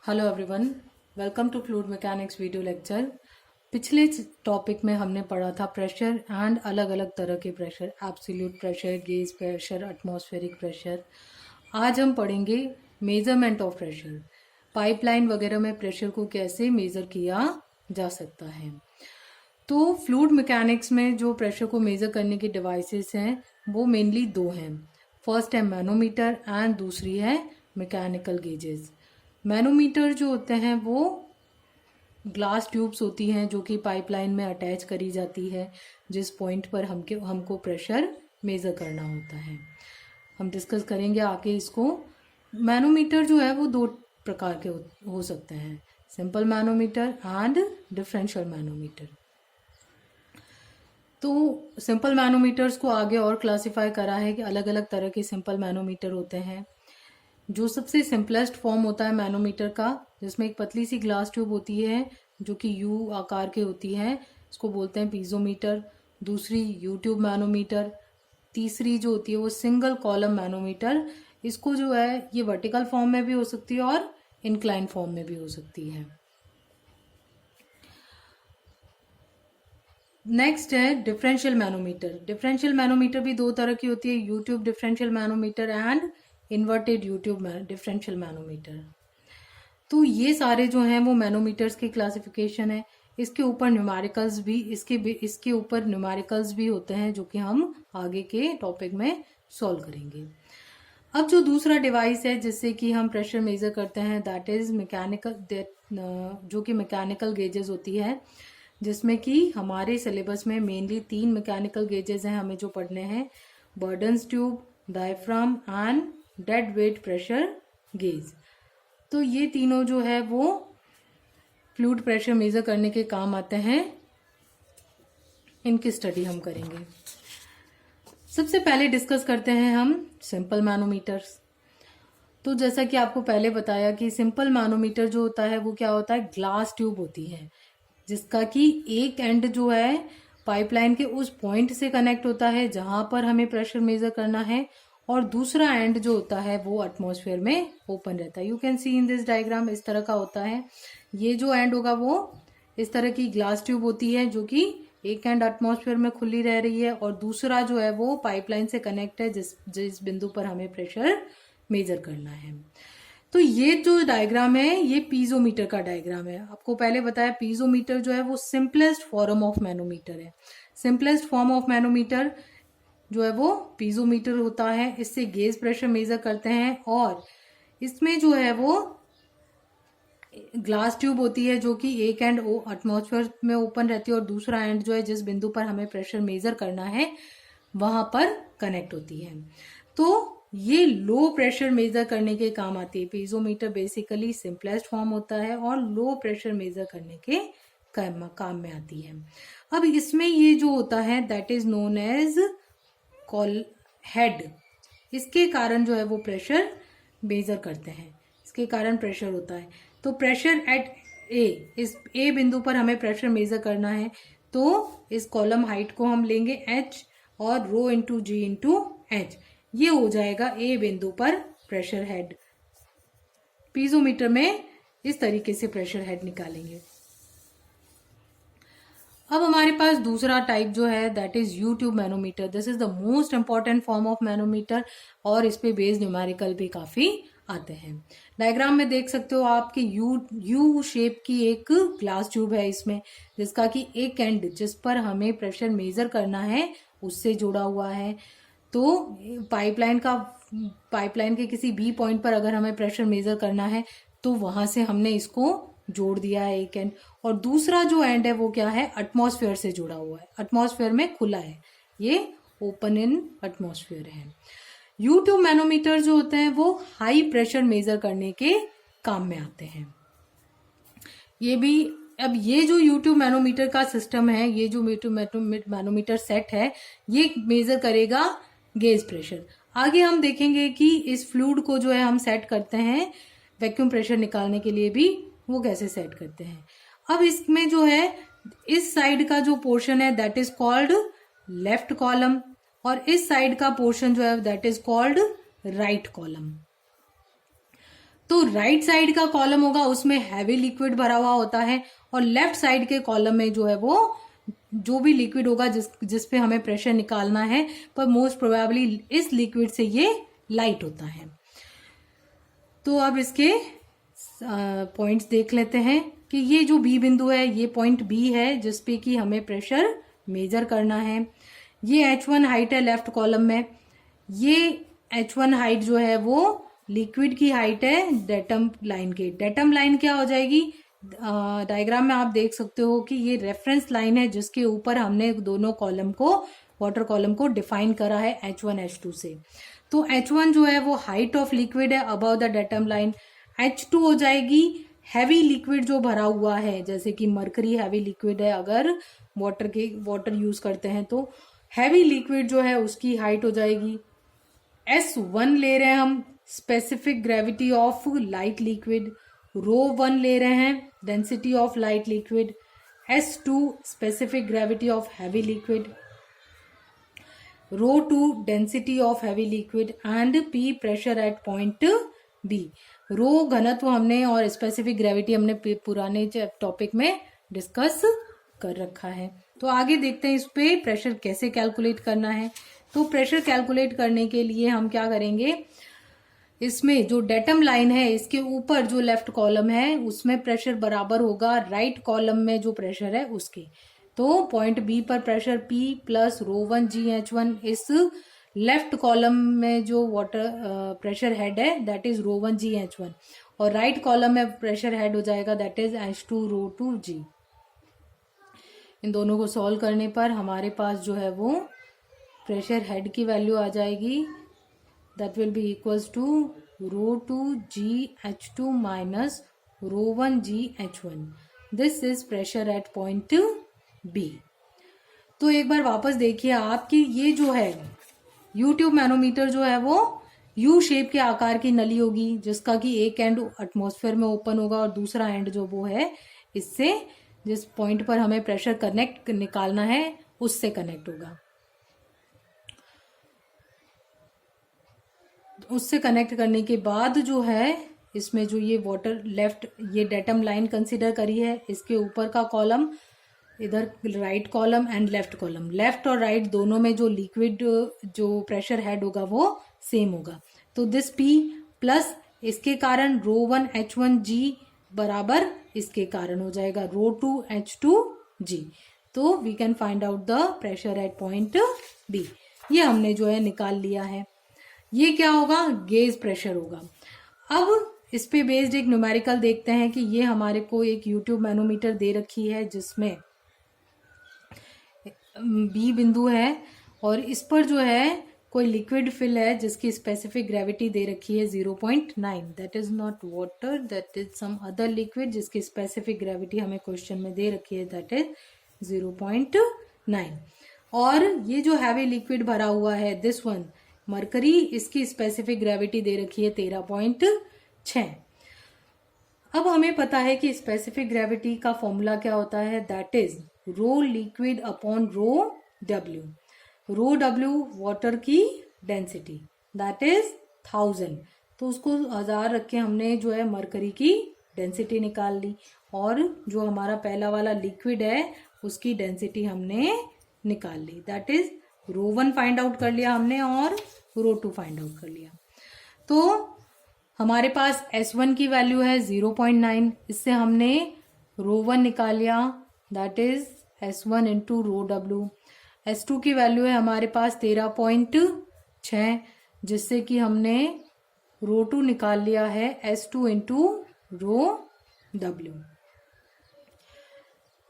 Hello everyone, welcome to fluid mechanics video lecture. पिछले topic में हमने पढ़ा था प्रेशर एंड अलग अलग तरह के pressure, absolute pressure, gauge pressure, atmospheric pressure. आज हम पढ़ेंगे मेजरमेंट ऑफ प्रेशर, पाइपलाइन वगैरह में प्रेशर को कैसे मेज़र किया जा सकता है। तो फ्लूइड मैकेनिक्स में जो प्रेशर को मेज़र करने के डिवाइसेस हैं वो मेनली दो हैं। फर्स्ट है मैनोमीटर एंड दूसरी है मैकेनिकल गेजेस। मैनोमीटर जो होते हैं वो ग्लास ट्यूब्स होती हैं जो कि पाइपलाइन में अटैच करी जाती है, जिस पॉइंट पर हमको प्रेशर मेज़र करना होता है। हम डिस्कस करेंगे आगे इसको। मैनोमीटर जो है वो दो प्रकार के हो सकते हैं, simple manometer and differential manometer. तो सिंपल मैनोमीटर्स को आगे और क्लासिफाई करा है कि अलग अलग तरह के सिंपल मैनोमीटर होते हैं। जो सबसे सिंपलेस्ट फॉर्म होता है मैनोमीटर का, जिसमें एक पतली सी ग्लास ट्यूब होती है जो कि यू आकार की होती है, इसको बोलते हैं पीजोमीटर। दूसरी यू ट्यूब मैनोमीटर। तीसरी जो होती है वो सिंगल कॉलम मैनोमीटर। इसको जो है ये वर्टिकल फॉर्म में भी हो सकती है और इंक्लाइन फॉर्म में भी हो सकती है। नेक्स्ट है डिफरेंशियल मैनोमीटर। डिफरेंशियल मैनोमीटर भी दो तरह की होती है, you tube differential manometer and inverted you tube differential manometer. तो ये सारे जो हैं वो मैनोमीटर्स की क्लासिफिकेशन है। इसके ऊपर न्यूमेरिकल्स भी इसके ऊपर न्यूमेरिकल्स भी होते हैं जो कि हम आगे के टॉपिक में सॉल्व करेंगे। अब जो दूसरा डिवाइस है जिससे कि हम प्रेशर मेजर करते हैं दैट इज मैकेनिकल, जो कि मैकेनिकल गेजेस होती है, जिसमें कि हमारे सिलेबस में मेनली 3 मैकेनिकल गेजेस हैं हमें जो पढ़ने हैं, burdens tube, diaphragm and dead weight pressure gauge. तो ये तीनों जो है वो फ्लूइड प्रेशर मेजर करने के काम आते हैं। इनकी स्टडी हम करेंगे। सबसे पहले डिस्कस करते हैं हम सिंपल मैनोमीटर्स। तो जैसा कि आपको पहले बताया कि सिंपल मैनोमीटर जो होता है वो क्या होता है, ग्लास ट्यूब होती है जिसका कि एक एंड जो है पाइपलाइन के उस पॉइंट से कनेक्ट होता है जहां पर हमें प्रेशर मेजर करना है, और दूसरा एंड जो होता है वो एटमॉस्फेयर में ओपन रहता है। You can see in this diagram इस तरह का होता है। ये जो एंड होगा वो इस तरह की ग्लास ट्यूब होती है जो कि एक एंड एटमॉस्फेयर में खुली रह रही है और दूसरा जो है वो पाइपलाइन से कनेक्ट है जिस बिंदु पर हमें प्रेशर मेजर करना है। तो ये जो डायग्राम है ये पीजोमीटर का डायग्राम है। आपको पहले बताया पीजोमीटर जो है वो सिंपलेस्ट फॉर्म ऑफ मैनोमीटर है। सिंपलेस्ट फॉर्म ऑफ मैनोमीटर जो है वो पीजोमीटर होता है। इससे गेज प्रेशर मेजर करते हैं और इसमें जो है वो ग्लास ट्यूब होती है जो कि एक एंड एटमॉस्फेयर में ओपन रहती है और दूसरा एंड जो है जिस बिंदु पर हमें प्रेशर मेजर करना है वहां पर कनेक्ट होती है। तो ये लो प्रेशर मेजर करने के काम आती है। पीजोमीटर बेसिकली सिंपलेस्ट फॉर्म होता है और लो प्रेशर मेजर करने के काम में आती है। अब इसमें ये जो होता है that is known as call head. इसके कारण जो है वो प्रेशर मेजर करते हैं, इसके कारण प्रेशर होता है। तो प्रेशर एट ए, इस ए बिंदु पर हमें प्रेशर मेजर करना है तो इस कॉलम हाइट को हम लेंगे h और रो इंटू जी इंटू एच। ये हो जाएगा ए बिंदु पर प्रेशर हेड। पीजोमीटर में इस तरीके से प्रेशर हेड निकालेंगे। अब हमारे पास दूसरा टाइप जो है that is you tube manometer. This is the most important form of manometer और इस पे बेस्ड न्यूमेरिकल भी काफी आते हैं। डायग्राम में देख सकते हो आपके यू शेप की एक ग्लास ट्यूब है इसमें, जिसका कि एक एंड जिस पर हमें प्रेशर मेजर करना है उससे जुड़ा हुआ है। तो पाइपलाइन के किसी बी पॉइंट पर अगर हमें प्रेशर मेजर करना है तो वहां से हमने इसको जोड़ दिया है एक एंड, और दूसरा जो एंड है वो क्या है, एटमॉस्फेयर से जुड़ा हुआ है, एटमॉस्फेयर में खुला है, ये ओपन इन एटमॉस्फेयर है। यू ट्यूब मैनोमीटर जो होते हैं वो हाई प्रेशर मेजर करने के काम में आते हैं। ये भी, अब ये जो यू ट्यूब मैनोमीटर का सिस्टम है, ये जो मैनोमीटर सेट है ये मेजर करेगा गेज प्रेशर। आगे हम देखेंगे कि इस फ्लूइड को जो है हम सेट करते हैं वैक्यूम प्रेशर निकालने के लिए भी, वो कैसे सेट करते हैं। अब इसमें जो है इस साइड का जो पोर्शन है that is called left column और इस साइड का पोर्शन जो है that is called right column. तो राइट साइड का कॉलम होगा उसमें हैवी लिक्विड भरा हुआ होता है, और लेफ्ट साइड के कॉलम में जो है वो जो भी लिक्विड होगा जिस पे हमें प्रेशर निकालना है, पर मोस्ट प्रोबेबली इस लिक्विड से ये लाइट होता है। तो अब इसके पॉइंट्स देख लेते हैं कि ये जो बी बिंदु है ये पॉइंट बी है जिसपे कि हमें प्रेशर मेजर करना है। ये H1 हाइट है लेफ्ट कॉलम में। ये H1 हाइट जो है वो लिक्विड की हाइट है डेटम लाइन के। डेटम लाइन क्या हो जाएगी, डायग्राम में आप देख सकते हो कि ये रेफरेंस लाइन है जिसके ऊपर हमने दोनों कॉलम को, वाटर कॉलम को डिफाइन करा है H1 H2 से। तो H1 जो है वो हाइट ऑफ लिक्विड है above the datum line. H2 हो जाएगी हैवी लिक्विड जो भरा हुआ है, जैसे कि मरकरी हैवी लिक्विड है, अगर वाटर यूज करते हैं तो हैवी लिक्विड जो है उसकी हाइट हो जाएगी। S1 ले रहे हैं हम, specific gravity of light liquid. ρ1 ले रहे हैं, density of light liquid. S2 specific gravity of heavy liquid. ρ2 density of heavy liquid and P pressure at point B। Rho घनत्व हमने और स्पेसिफिक ग्रेविटी हमने पुराने टॉपिक में डिस्कस कर रखा है। तो आगे देखते हैं इस पे प्रेशर कैसे कैलकुलेट करना है। तो प्रेशर कैलकुलेट करने के लिए हम क्या करेंगे, इसमें जो डेटम लाइन है इसके ऊपर जो लेफ्ट कॉलम है उसमें प्रेशर बराबर होगा राइट कॉलम में जो प्रेशर है उसके। तो पॉइंट बी पर प्रेशर P प्लस ρ1 GH1, इस लेफ्ट कॉलम में जो वाटर प्रेशर हेड है दैट इज ρ1 GH1, और राइट कॉलम में प्रेशर हेड हो जाएगा दैट इज H2 ρ2 G। इन दोनों को सॉल्व करने पर हमारे पास जो है वो प्रेशर हेड की वैल्यू आ जाएगी that will be equals to ρ2 GH2 minus ρ1 GH1। This is pressure at point B. तो एक बार वापस देखिए आप कि ये जो है यूट्यूब मैनोमीटर जो है वो यू शेप के आकार की नली होगी जिसका कि एक एंड एटमॉस्फेयर में ओपन होगा और दूसरा एंड जो वो है इससे जिस पॉइंट पर हमें प्रेशर कनेक्ट निकालना है उससे कनेक्ट होगा। उससे कनेक्ट करने के बाद जो है इसमें जो ये वाटर लेफ्ट ये डेटम लाइन कंसीडर करी है, इसके ऊपर का कॉलम इधर right column and left column, left और राइट दोनों में जो लिक्विड जो प्रेशर हेड होगा वो सेम होगा। तो दिस P प्लस इसके कारण ρ1 H1 G बराबर इसके कारण हो जाएगा ρ2 H2 G। तो we can find out the pressure at point B। ये हमने जो है निकाल लिया है। ये क्या होगा, गेज प्रेशर होगा। अब इस पे बेस्ड एक न्यूमेरिकल देखते हैं कि ये हमारे को एक यूट्यूब मैनोमीटर दे रखी है जिसमें बी बिंदु है और इस पर जो है कोई लिक्विड फिल है जिसकी स्पेसिफिक ग्रेविटी दे रखी है 0.9। That is not water, that is some other liquid जिसकी स्पेसिफिक ग्रेविटी हमें क्वेश्चन में दे रखी है दैट इज 0.9। और ये जो हैवी लिक्विड भरा हुआ है दिस वन मरकरी, इसकी स्पेसिफिक ग्रेविटी दे रखी है 13.6। अब हमें पता है कि स्पेसिफिक ग्रेविटी का फॉर्मूला क्या होता है that is rho liquid upon rho W. Rho W water की डेंसिटी दैट इज 1000, तो उसको 1000 रख के हमने जो है मरकरी की डेंसिटी निकाल ली, और जो हमारा पहला वाला लिक्विड है उसकी डेंसिटी हमने निकाल ली दैट इज ρ1 फाइंड आउट कर लिया हमने और ρ2 फाइंड आउट कर लिया। तो हमारे पास S1 की वैल्यू है 0.9, इससे हमने ρ1 निकाल लिया that is S1 into rho W. S2 की वैल्यू है हमारे पास 13.6 जिससे कि हमने ρ2 निकाल लिया है S2 इंटू रो डब्ल्यू।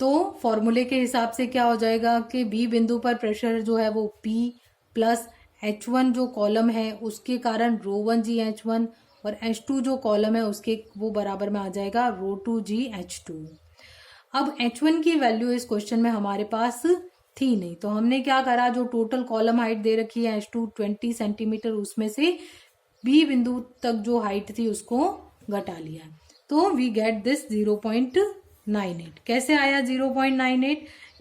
तो फॉर्मूले के हिसाब से क्या हो जाएगा कि बी बिंदु पर प्रेशर जो है वो P प्लस H1 जो कॉलम है उसके कारण ρ1 GH1 और H2 जो कॉलम है उसके वो बराबर में आ जाएगा ρ2 GH2। अब H1 की वैल्यू इस क्वेश्चन में हमारे पास थी नहीं, तो हमने क्या करा, जो टोटल कॉलम हाइट दे रखी है H2 20 सेंटीमीटर उसमें से बी बिंदु तक जो हाइट थी उसको घटा लिया। तो वी गेट दिस 0.98। कैसे आया 0.98?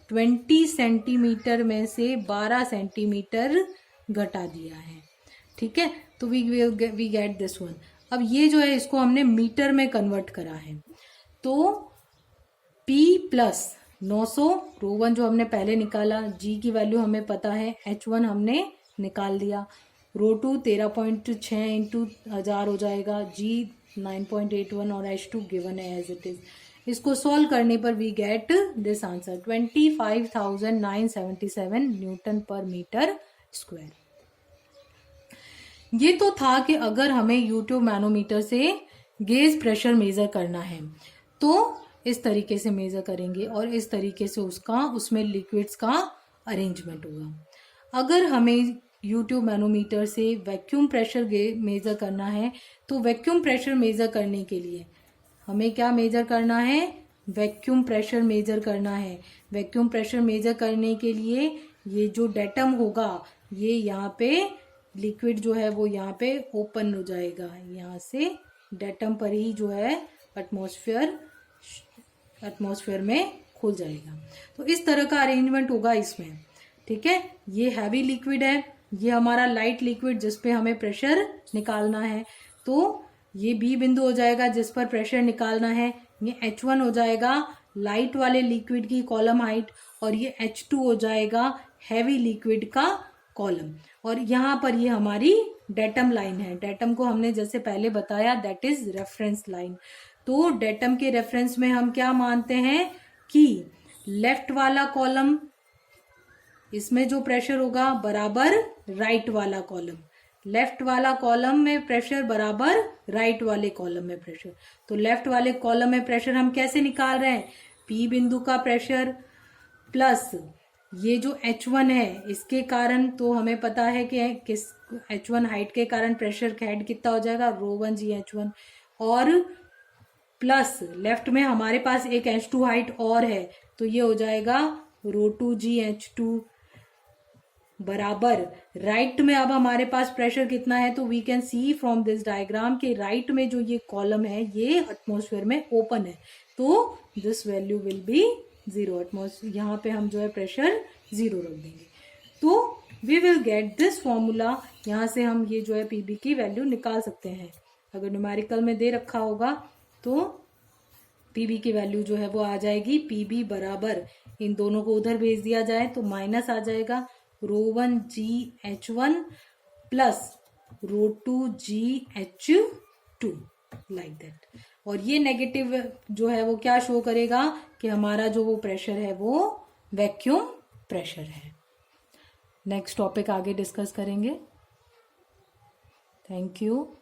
20 सेंटीमीटर में से 12 सेंटीमीटर घटा दिया है, ठीक है। तो वी गेट दिस वन। अब ये जो है इसको हमने मीटर में कन्वर्ट करा है, तो P प्लस 900 रो1 जो हमने पहले निकाला, G की वैल्यू हमें पता है, H1 हमने निकाल दिया, रो2 13.6 इंटू 1000 हो जाएगा, G 9.81 और H2 गिवन है एज इट इज। इसको सॉल्व करने पर we get this answer 25,977 newton per metre square. ये तो था कि अगर हमें यूट्यूब मैनोमीटर से गेज प्रेशर मेजर करना है तो इस तरीके से मेजर करेंगे और इस तरीके से उसमें लिक्विड्स का अरेंजमेंट होगा। अगर हमें यूट्यूब मैनोमीटर से वैक्यूम प्रेशर मेजर करना है तो वैक्यूम प्रेशर मेजर करने के लिए हमें क्या मेजर करना है, वैक्यूम प्रेशर मेजर करना है। वैक्यूम प्रेशर मेजर करने के लिए ये जो डेटम होगा ये यहाँ पे लिक्विड जो है वो यहाँ पे ओपन हो जाएगा, यहाँ से डेटम पर ही जो है एटमॉस्फेयर में खुल जाएगा। तो इस तरह का अरेंजमेंट होगा इसमें, ठीक है। ये हैवी लिक्विड है, ये हमारा लाइट लिक्विड जिस पे हमें प्रेशर निकालना है, तो ये बी बिंदु हो जाएगा जिस पर प्रेशर निकालना है। ये H1 हो जाएगा लाइट वाले लिक्विड की कॉलम हाइट और ये H2 हो जाएगा हैवी लिक्विड का कॉलम। और यहाँ पर ये हमारी डेटम लाइन है। डेटम को हमने जैसे पहले बताया दैट इज रेफरेंस लाइन। तो डेटम के रेफरेंस में हम क्या मानते हैं कि लेफ्ट वाला कॉलम इसमें जो प्रेशर होगा बराबर राइट वाला कॉलम, लेफ्ट वाला कॉलम में प्रेशर बराबर राइट वाले कॉलम में प्रेशर। तो लेफ्ट वाले कॉलम में प्रेशर हम कैसे निकाल रहे हैं, पी बिंदु का प्रेशर प्लस ये जो H1 है इसके कारण, तो हमें पता है कि किस H1 हाइट के कारण प्रेशर हेड कितना हो जाएगा, रो1 जी H1, और प्लस लेफ्ट में हमारे पास एक H2 हाइट और है तो ये हो जाएगा रो2 जी H2 बराबर राइट में। अब हमारे पास प्रेशर कितना है, तो we can see from this diagram के राइट में जो ये कॉलम है ये एटमॉस्फेयर में ओपन है, तो this value will be 0। Atmosphere यहाँ पे हम जो है प्रेशर 0 रख देंगे, तो we will get this formula. यहाँ से हम ये जो है पीबी की वैल्यू निकाल सकते हैं। अगर न्यूमेरिकल में दे रखा होगा तो पीबी की वैल्यू जो है वो आ जाएगी, पीबी बराबर इन दोनों को उधर भेज दिया जाए तो माइनस आ जाएगा रो1 जी H1 प्लस रो2 जी H2 लाइक दैट। और ये नेगेटिव जो है वो क्या शो करेगा कि हमारा जो वो प्रेशर है वो वैक्यूम प्रेशर है। नेक्स्ट टॉपिक आगे डिस्कस करेंगे। Thank you.